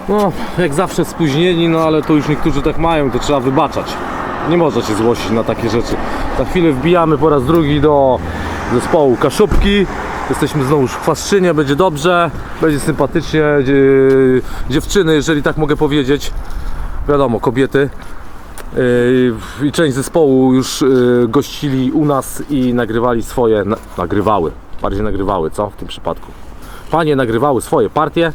No, jak zawsze spóźnieni, no ale to już niektórzy tak mają, to trzeba wybaczać. Nie można się złościć na takie rzeczy. Za chwilę wbijamy po raz drugi do zespołu Kaszubki. Jesteśmy znowu w Chwaszczynie, będzie dobrze, będzie sympatycznie. Dziewczyny, jeżeli tak mogę powiedzieć, wiadomo, kobiety. I część zespołu już gościli u nas i nagrywali swoje, bardziej nagrywały, co w tym przypadku? Panie nagrywały swoje partie.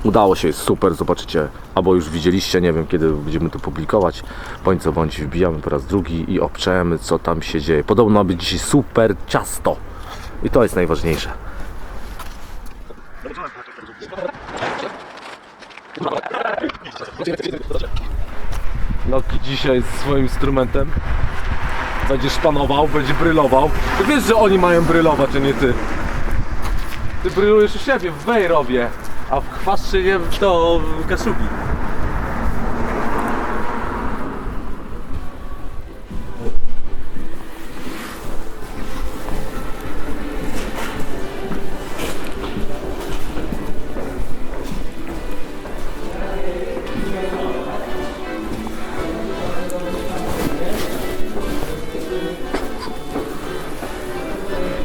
Udało się, jest super, zobaczycie, albo już widzieliście, nie wiem kiedy będziemy to publikować. Bądź co bądź, wbijamy po raz drugi i obczajemy, co tam się dzieje. Podobno ma być dzisiaj super ciasto i to jest najważniejsze. Loki dzisiaj z swoim instrumentem będzie szpanował, będzie brylował. Ty wiesz, że oni mają brylować, a nie ty. Ty brylujesz u siebie w Wejrowie, a w Chwaszczynie to w Kaszubi.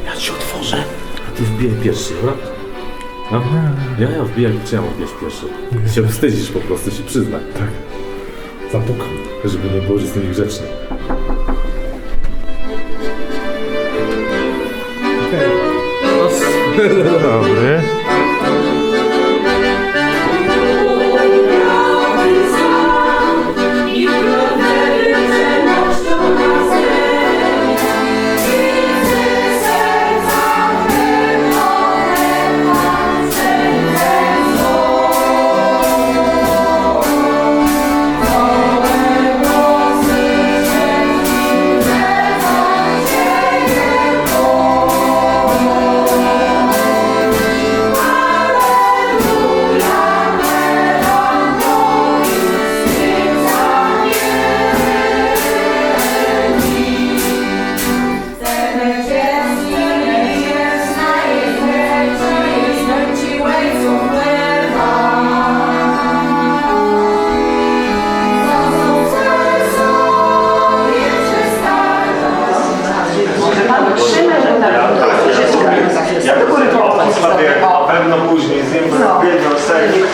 Ja ci otworzę. A ty wbijaj pierwszy, dobra? No. Ja wbijam, czy ja mam wbijać pierwszy? Się wstydzisz po prostu, się przyznaj. Tak. Zapukam, żeby nie było, że jestem niegrzeczny. Dobry. Pewno później z nim wiedział sernik,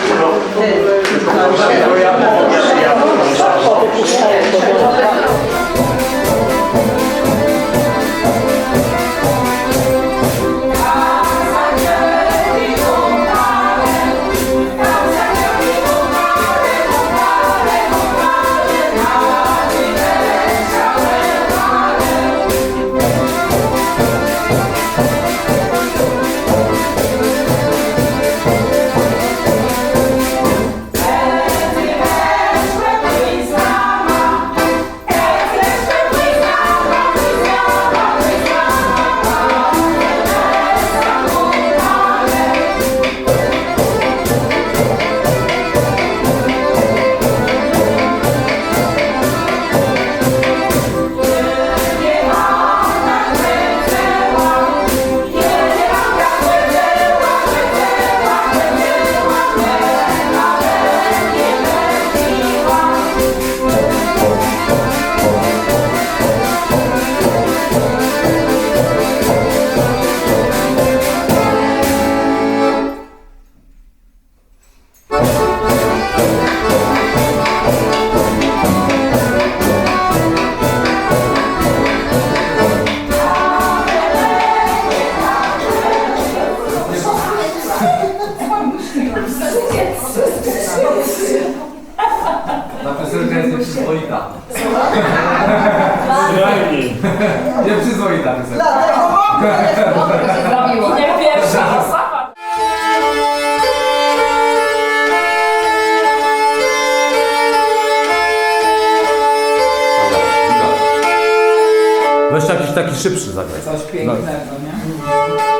Ta piosenka jest nieprzyzwoita. Nieprzyzwoita piosenka. Nie pierwsza osoba. Weź jakiś taki szybszy zagraj. Coś pięknego, nie?